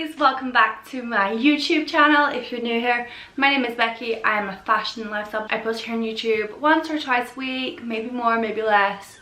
girlies, welcome back to my YouTube channel. If you're new here, my name is Becky. I am a fashion and lifestyle. I post here on YouTube once or twice a week, maybe more, maybe less.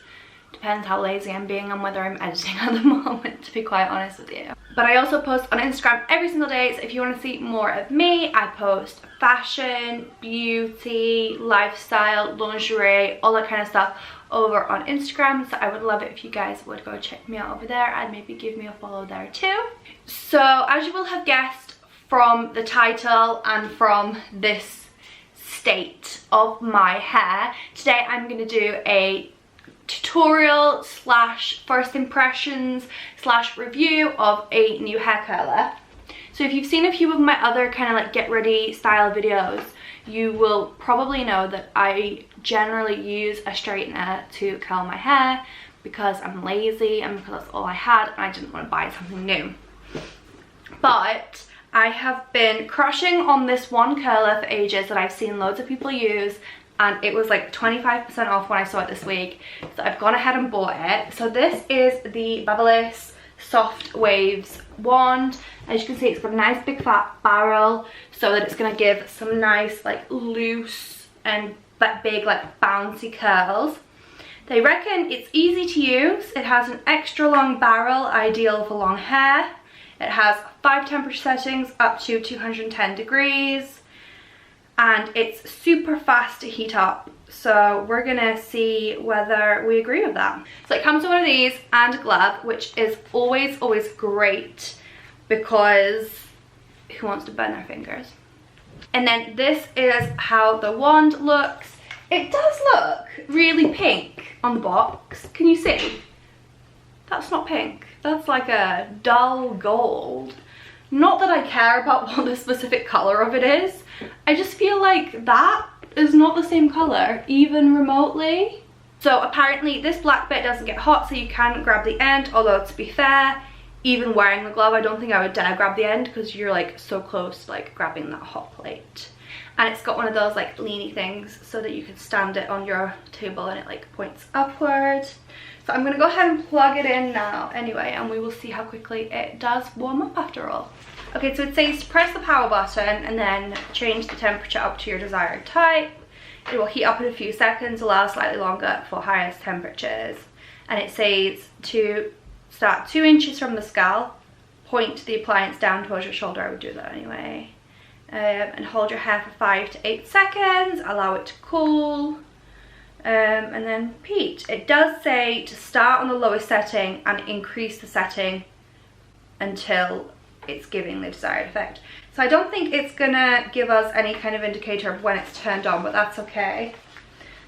Depends how lazy I'm being and whether I'm editing at the moment, to be quite honest with you. But I also post on Instagram every single day, so if you want to see more of me, I post fashion, beauty, lifestyle, lingerie, all that kind of stuff over on Instagram. So I would love it if you guys would go check me out over there and maybe give me a follow there too. So as you will have guessed from the title and from this state of my hair, today I'm going to do a tutorial slash first impressions slash review of a new hair curler. So if you've seen a few of my other kind of like get ready style videos, you will probably know that I generally use a straightener to curl my hair because I'm lazy and because that's all I had and I didn't want to buy something new. But I have been crushing on this one curler for ages that I've seen loads of people use, and it was like 25% off when I saw it this week, so I've gone ahead and bought it. So this is the Babyliss Soft Waves wand. As you can see, it's got a nice big fat barrel so that it's going to give some nice like loose and big like bouncy curls. They reckon it's easy to use. It has an extra long barrel, ideal for long hair. It has 5 temperature settings up to 210 degrees. And it's super fast to heat up, so we're gonna see whether we agree with that. So it comes with one of these and a glove, which is always great because who wants to burn their fingers? And then this is how the wand looks. It does look really pink on the box. Can you see? That's not pink, that's like a dull gold. Not that I care about what the specific color of it is, I just feel like that is not the same color, even remotely. So apparently this black bit doesn't get hot, so you can grab the end, although to be fair, even wearing the glove, I don't think I would dare grab the end because you're like so close to like grabbing that hot plate. And it's got one of those like leany things so that you can stand it on your table and it like points upward. So I'm gonna go ahead and plug it in now anyway, and we will see how quickly it does warm up after all. Okay, so it says to press the power button and then change the temperature up to your desired type. It will heat up in a few seconds, allow slightly longer for highest temperatures. And it says to start 2 inches from the scalp, point the appliance down towards your shoulder. I would do that anyway. And hold your hair for 5 to 8 seconds, allow it to cool. And then repeat. It does say to start on the lowest setting and increase the setting until it's giving the desired effect. So I don't think it's gonna give us any kind of indicator of when it's turned on, but that's okay.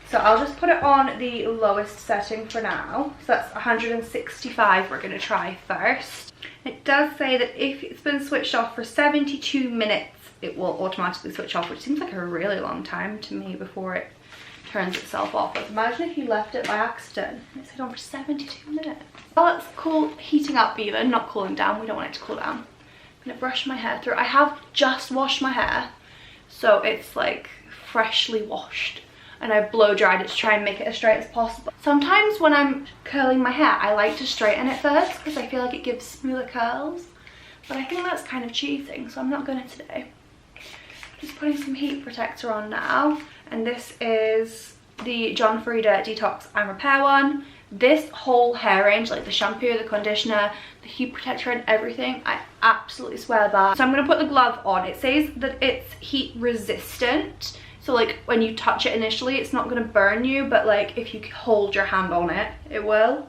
So I'll just put it on the lowest setting for now. So that's 165 we're gonna try first. It does say that if it's been switched off for 72 minutes, it will automatically switch off, which seems like a really long time to me before it turns itself off. Like imagine if you left it by accident and it stayed on for 72 minutes. Well, it's cool heating up even, not cooling down. We don't want it to cool down. I'm gonna brush my hair through. I have just washed my hair, so it's like freshly washed, and I blow dried it to try and make it as straight as possible. Sometimes when I'm curling my hair, I like to straighten it first because I feel like it gives smoother curls, but I think that's kind of cheating, so I'm not gonna today. Just putting some heat protector on now, and this is the John Frieda Detox and Repair one. This whole hair range, like the shampoo, the conditioner, the heat protector and everything, I absolutely swear by. So I'm going to put the glove on. It says that it's heat resistant, so like when you touch it initially it's not going to burn you, but like if you hold your hand on it, it will.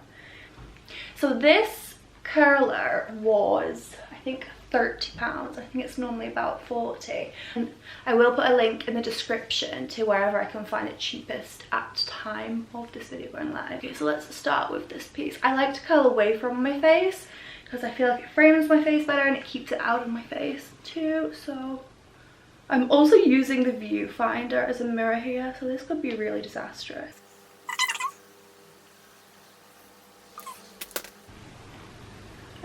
So this curler was, I think, £30. I think it's normally about 40. And I will put a link in the description to wherever I can find it cheapest at the time of this video going live. Okay, so let's start with this piece. I like to curl away from my face because I feel like it frames my face better and it keeps it out of my face too. So I'm also using the viewfinder as a mirror here, so this could be really disastrous.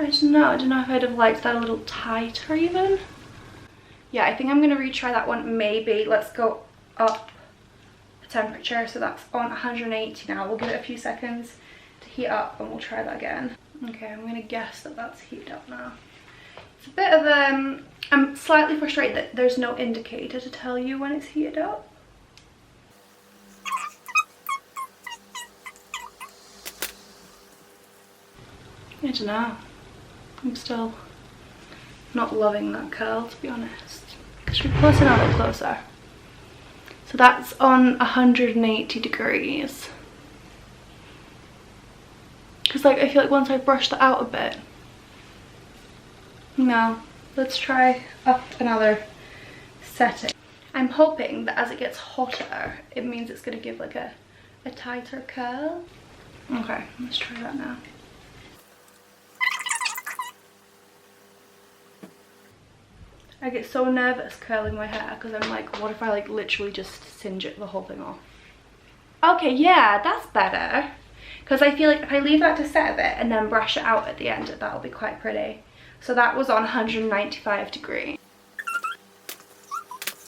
I don't know if I'd have liked that a little tighter even. Yeah, I think I'm gonna retry that one maybe. Let's go up the temperature, so that's on 180 now. We'll give it a few seconds to heat up and we'll try that again. Okay, I'm gonna guess that that's heated up now. It's a bit of I'm slightly frustrated that there's no indicator to tell you when it's heated up. I don't know. I'm still not loving that curl, to be honest. Should we close it a little closer? So that's on 180 degrees. Because like I feel like once I brush that out a bit. No, let's try up another setting. I'm hoping that as it gets hotter, it means it's going to give like a tighter curl. Okay, let's try that now. I get so nervous curling my hair because I'm like, what if I like literally just singe it the whole thing off? Okay, yeah, that's better. Because I feel like if I leave that to set a bit and then brush it out at the end, that'll be quite pretty. So that was on 195 degrees.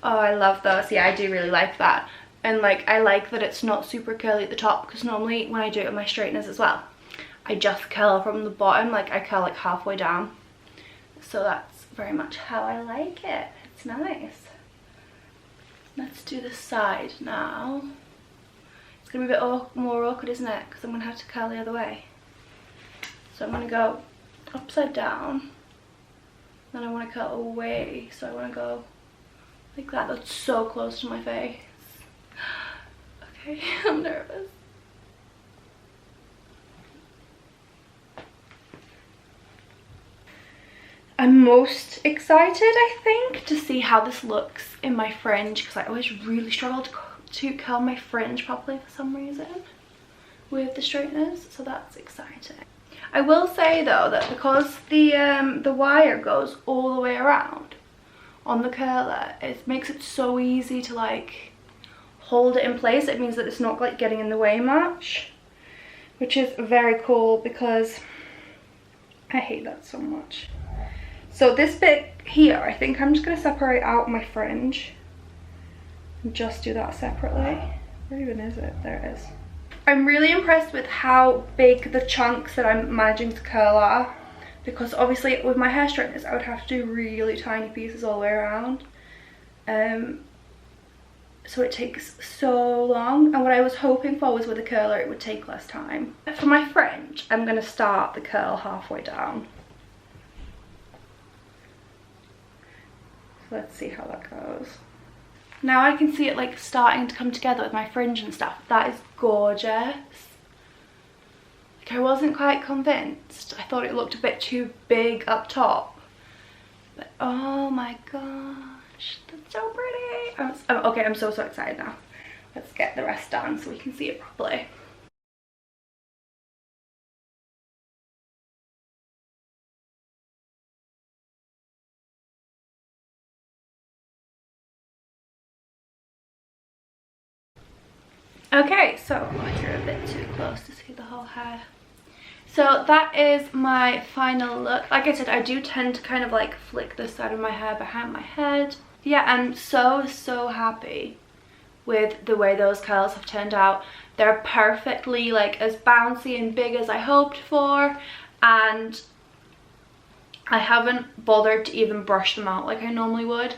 Oh, I love those. Yeah, I do really like that. And like, I like that it's not super curly at the top, because normally when I do it with my straighteners as well, I just curl from the bottom, like I curl like halfway down. So that's very much how I like it. It's nice. Let's do the side now. It's gonna be a bit more awkward, isn't it? Because I'm gonna have to curl the other way. So I'm gonna go upside down. Then I want to curl away. So I want to go like that. That's so close to my face. Okay, I'm nervous. I'm most excited, I think, to see how this looks in my fringe, because I always really struggle to curl my fringe properly for some reason with the straighteners, so that's exciting. I will say though that because the wire goes all the way around on the curler, it makes it so easy to like hold it in place. It means that it's not like getting in the way much, which is very cool because I hate that so much. So this bit here, I think I'm just going to separate out my fringe and just do that separately. Where even is it? There it is. I'm really impressed with how big the chunks that I'm managing to curl are, because obviously with my hair straighteners I would have to do really tiny pieces all the way around. So it takes so long, and what I was hoping for was with a curler it would take less time. For my fringe, I'm going to start the curl halfway down. Let's see how that goes. Now I can see it like starting to come together with my fringe and stuff. That is gorgeous. Like I wasn't quite convinced. I thought it looked a bit too big up top. But oh my gosh, that's so pretty. Okay, I'm so excited now. Let's get the rest done so we can see it properly. Okay, so you're a bit too close to see the whole hair. So that is my final look. Like I said, I do tend to kind of like flick this side of my hair behind my head. Yeah, I'm so happy with the way those curls have turned out. They're perfectly like as bouncy and big as I hoped for, and I haven't bothered to even brush them out like I normally would.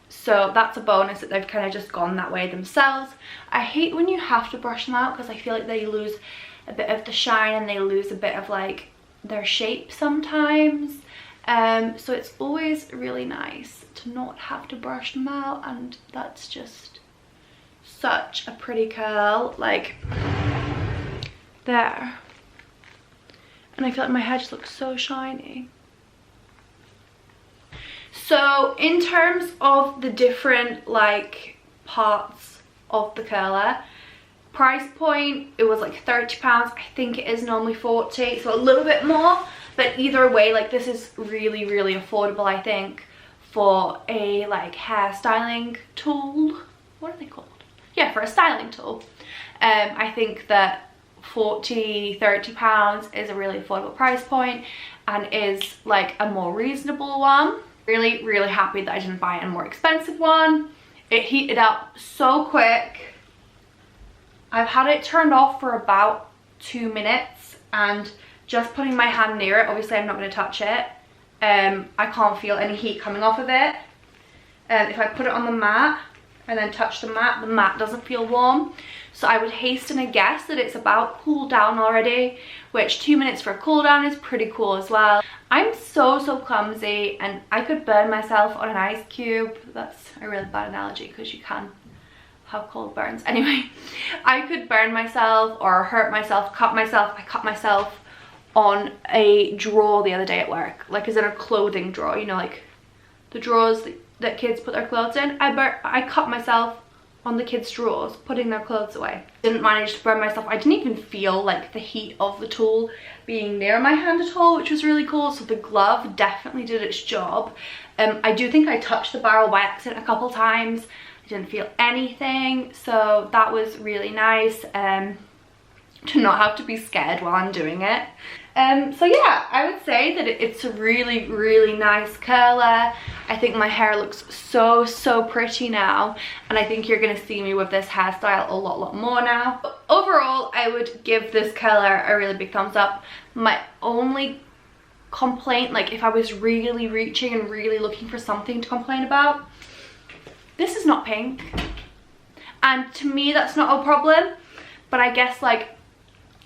So that's a bonus that they've kind of just gone that way themselves. I hate when you have to brush them out because I feel like they lose a bit of the shine and they lose a bit of like their shape sometimes. So it's always really nice to not have to brush them out, and that's just such a pretty curl, like there. And I feel like my hair just looks so shiny. So in terms of the different like parts of the curler, price point, it was like £30. I think it is normally 40, so a little bit more, but either way, like this is really affordable, I think, for a like hair styling tool. What are they called? Yeah, for a styling tool. I think that £30 is a really affordable price point and is like a more reasonable one. Really happy that I didn't buy a more expensive one. It heated up so quick. I've had it turned off for about 2 minutes, and just putting my hand near it, obviously I'm not going to touch it, I can't feel any heat coming off of it. If I put it on the mat and then touch the mat doesn't feel warm. So I would hasten a guess that it's about cooled down already, which 2 minutes for a cool down is pretty cool as well. I'm so clumsy, and I could burn myself on an ice cube. That's a really bad analogy because you can have cold burns. Anyway, I could burn myself or hurt myself, cut myself. I cut myself on a drawer the other day at work, like as in a clothing drawer, you know, like the drawers that kids put their clothes in. I cut myself on the kids' drawers, putting their clothes away. Didn't manage to burn myself. I didn't even feel like the heat of the tool being near my hand at all, which was really cool. So the glove definitely did its job. I do think I touched the barrel by accident a couple times. I didn't feel anything, so that was really nice, to not have to be scared while I'm doing it. So yeah, I would say that it's a really nice curler. I think my hair looks so pretty now, and I think you're gonna see me with this hairstyle a lot more now. But overall, I would give this curler a really big thumbs up. My only complaint, like if I was really reaching and really looking for something to complain about, this is not pink, and to me that's not a problem. But I guess like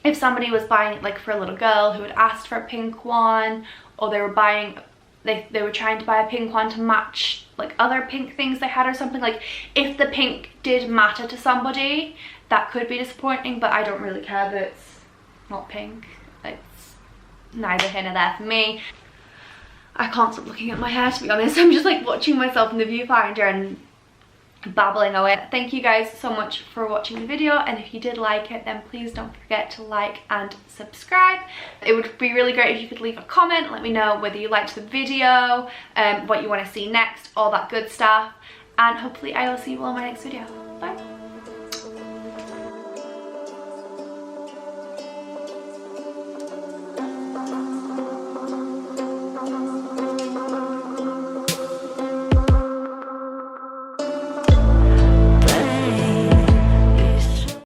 if somebody was buying it like for a little girl who had asked for a pink one, or they were buying, they were trying to buy a pink one to match like other pink things they had or something, like if the pink did matter to somebody, that could be disappointing. But I don't really care that it's not pink. It's neither here nor there for me. I can't stop looking at my hair, to be honest. I'm just like watching myself in the viewfinder and babbling away. Thank you guys so much for watching the video, and if you did like it, then please don't forget to like and subscribe. It would be really great if you could leave a comment, let me know whether you liked the video, what you want to see next, all that good stuff, and hopefully I will see you all in my next video.